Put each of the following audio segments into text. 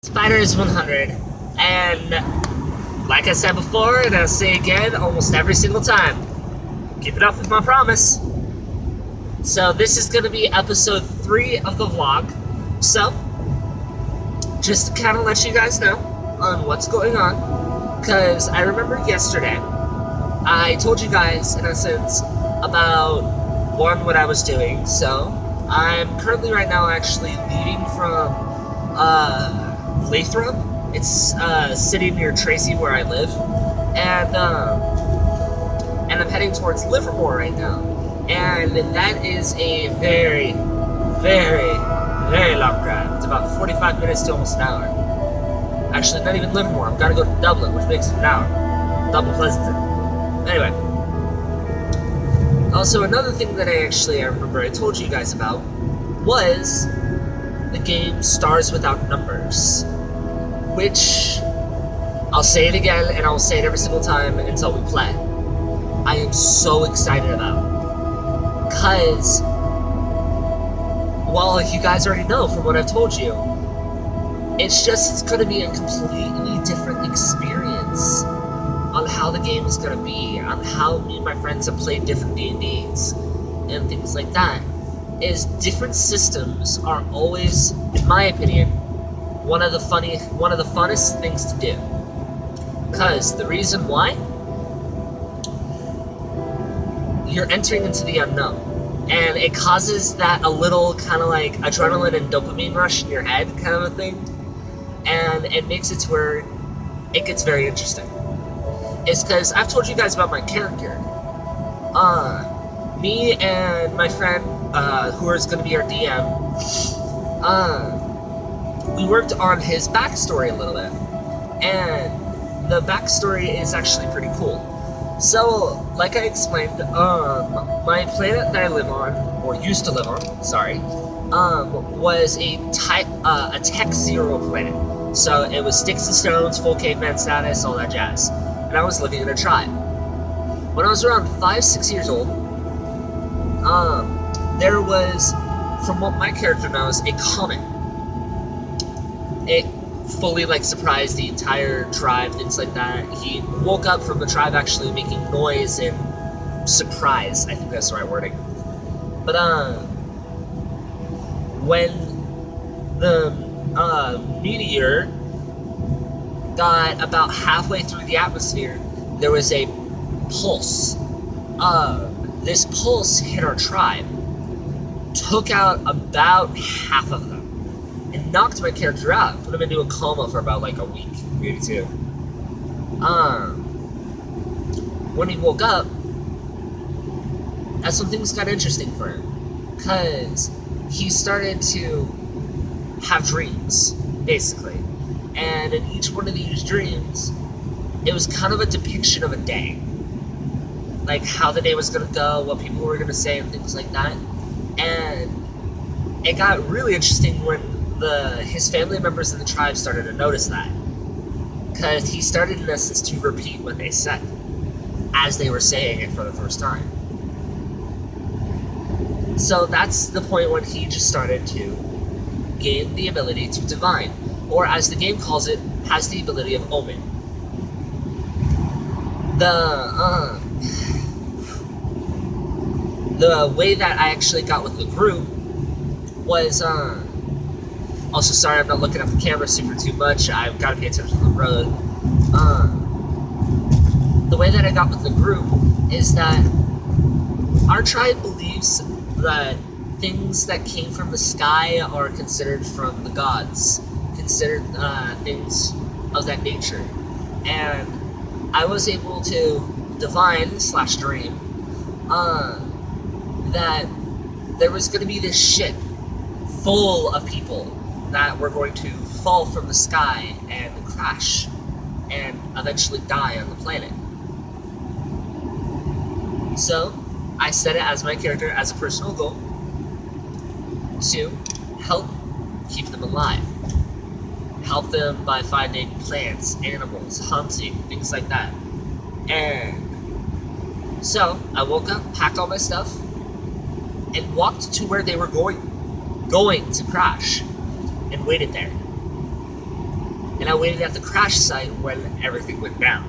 Spider is 100, and like I said before, and I'll say again almost every single time, keep it up with my promise. So this is going to be episode 3 of the vlog. So, just to kind of let you guys know on what's going on, because I remember yesterday, I told you guys in essence about what I was doing. So, I'm currently right now actually leaving from Lathrop. It's a city near Tracy where I live, and I'm heading towards Livermore right now, and that is a very, very, very long drive. It's about 45 minutes to almost an hour. Actually, not even Livermore. I've got to go to Dublin, which makes it an hour. Dublin Pleasanton. Anyway. Also, another thing that I remember I told you guys about was the game Stars Without Numbers, which I'll say it again and I'll say it every single time until we play. I am so excited about, because, well, you guys already know from what I've told you, it's going to be a completely different experience on how the game is going to be, on how me and my friends have played different D&Ds and things like that. Is different systems are always, in my opinion, one of the funnest things to do. Because the reason why, you're entering into the unknown, and it causes that a little kind of like adrenaline and dopamine rush in your head kind of a thing, and it makes it to where it gets very interesting. It's because I've told you guys about my character. Me and my friend, who is going to be our DM, we worked on his backstory a little bit, and the backstory is actually pretty cool. So, like I explained, my planet that I live on, or used to live on, sorry, was a Tech Zero planet. So it was sticks and stones, full caveman status, all that jazz. And I was living in a tribe. When I was around 5-6 years old, there was, from what my character knows, a comet. It fully surprised the entire tribe, things like that. He woke up from the tribe actually making noise and surprise. I think that's the right wording. But when the meteor got about halfway through the atmosphere, there was a pulse. This pulse hit our tribe, took out about half of them, and knocked my character out, put him into a coma for about a week, maybe 2. When he woke up, that's when things got interesting for him, because he started to have dreams, basically. And in each one of these dreams, it was kind of a depiction of a day. Like how the day was going to go, what people were going to say, and things like that. And it got really interesting when his family members in the tribe started to notice that. Because he started, in essence, to repeat what they said as they were saying it for the first time. So that's the point when he just started to gain the ability to divine, or as the game calls it, has the ability of omen. The way that I actually got with the group was, also sorry I'm not looking at the camera too much, I've got to pay attention to the road. The way that I got with the group is that our tribe believes that things that came from the sky are considered from the gods, considered things of that nature. And I was able to divine/dream that there was going to be this ship full of people that were going to fall from the sky and crash and eventually die on the planet. So I set it as my character, as a personal goal, to help keep them alive. Help them by finding plants, animals, hunting, things like that. And so I woke up, packed all my stuff, and walked to where they were going to crash, and waited there. and I waited at the crash site when everything went down.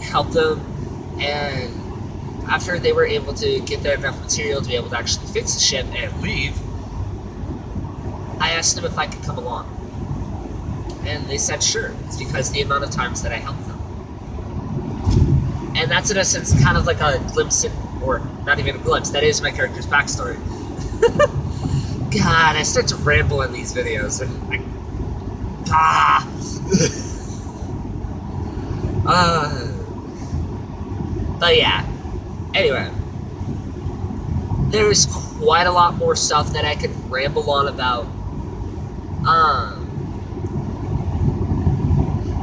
Helped them, and after they were able to get there enough material to be able to actually fix the ship and leave, I asked them if I could come along. And they said sure. It's because the amount of times that I helped them. And that's in a sense kind of like a glimpse in, or not even a glimpse, that is my character's backstory. God, I start to ramble in these videos and but yeah. Anyway. There's quite a lot more stuff that I could ramble on about.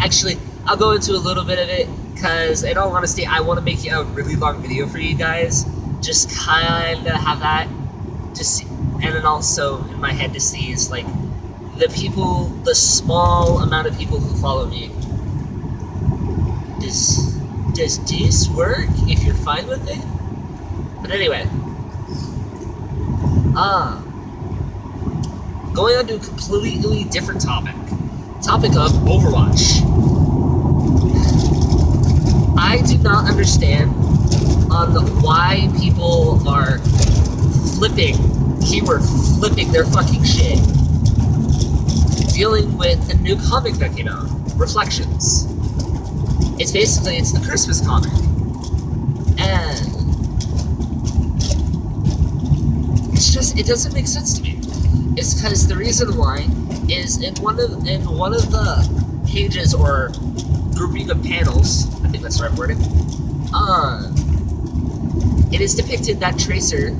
Actually, I'll go into a little bit of it, because in all honesty, I want to make a really long video for you guys. Just kind of have that to see, and then also in my head to see is like the people, the small amount of people who follow me. Does this work if you're fine with it? But anyway, going on to a completely different topic of Overwatch. I do not understand on why people are keyword flipping their fucking shit, dealing with the new comic that came out, Reflections. It's the Christmas comic, and it doesn't make sense to me. It's because the reason why is in one of the pages or grouping of panels, I think that's the right wording, it is depicted that Tracer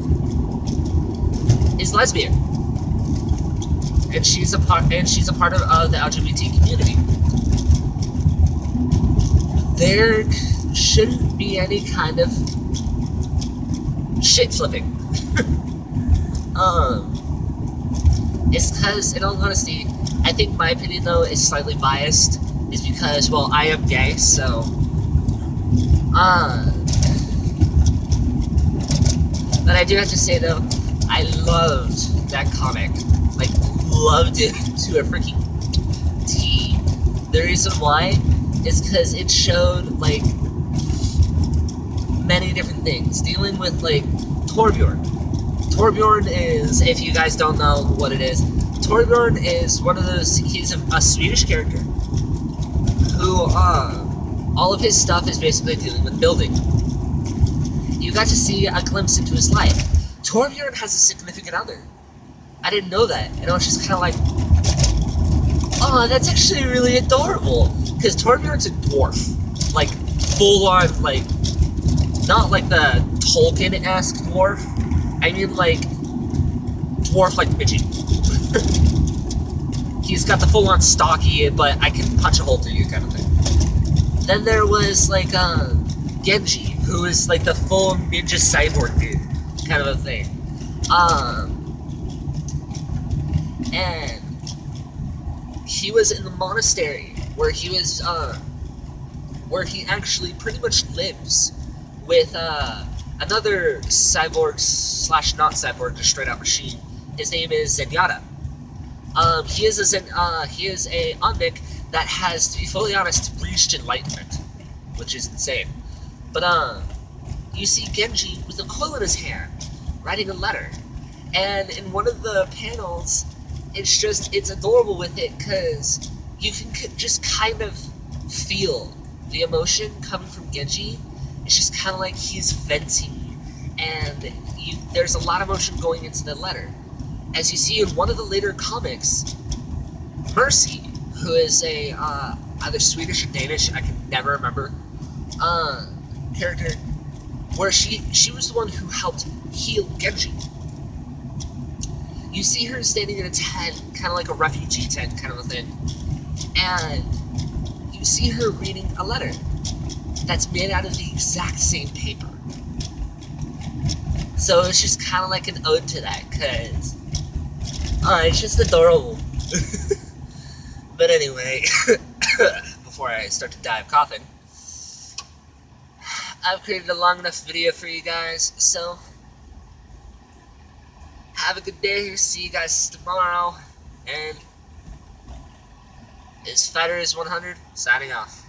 is lesbian, and she's a part of the LGBT community. There shouldn't be any kind of shit flipping. It's because, in all honesty, I think my opinion, though, is slightly biased, is because, well, I am gay, so, but I do have to say, though, I loved that comic, like, loved it to a freaking T. The reason why is because it showed, like, many different things, dealing with, like, Torbjorn. Torbjorn is, if you guys don't know what it is, Torbjorn is one of those, he's a Swedish character who, all of his stuff is basically dealing with building. You got to see a glimpse into his life. Torbjorn has a significant other. I didn't know that, and I was just kind of like, oh, that's actually really adorable, because Torbjorn's a dwarf, like, full-on, like, not like the Tolkien-esque dwarf, I mean, like, dwarf like midget. He's got the full-on stocky, but I can punch a hole through you kind of thing. Then there was, like, Genji, who is, like, the full ninja cyborg dude, kind of a thing. And he was in the monastery, where he was, where he actually pretty much lives with, another cyborg / not cyborg, just straight out machine. His name is Zenyatta. He is a Undic that has, to be fully honest, reached enlightenment, which is insane. But you see Genji with a quill in his hand, writing a letter, and in one of the panels, it's adorable with it because you can just kind of feel the emotion coming from Genji. It's just kind of like he's venting, and there's a lot of emotion going into the letter. As you see in one of the later comics, Mercy, who is a either Swedish or Danish, I can never remember, character, where she was the one who helped heal Genji. You see her standing in a tent, kind of like a refugee tent kind of a thing, and you see her reading a letter that's made out of the exact same paper. So it's just kind of like an ode to that, because it's just adorable. But anyway, before I start to die of coughing, I've created a long enough video for you guys, so have a good day, see you guys tomorrow, and is Fetters100 signing off.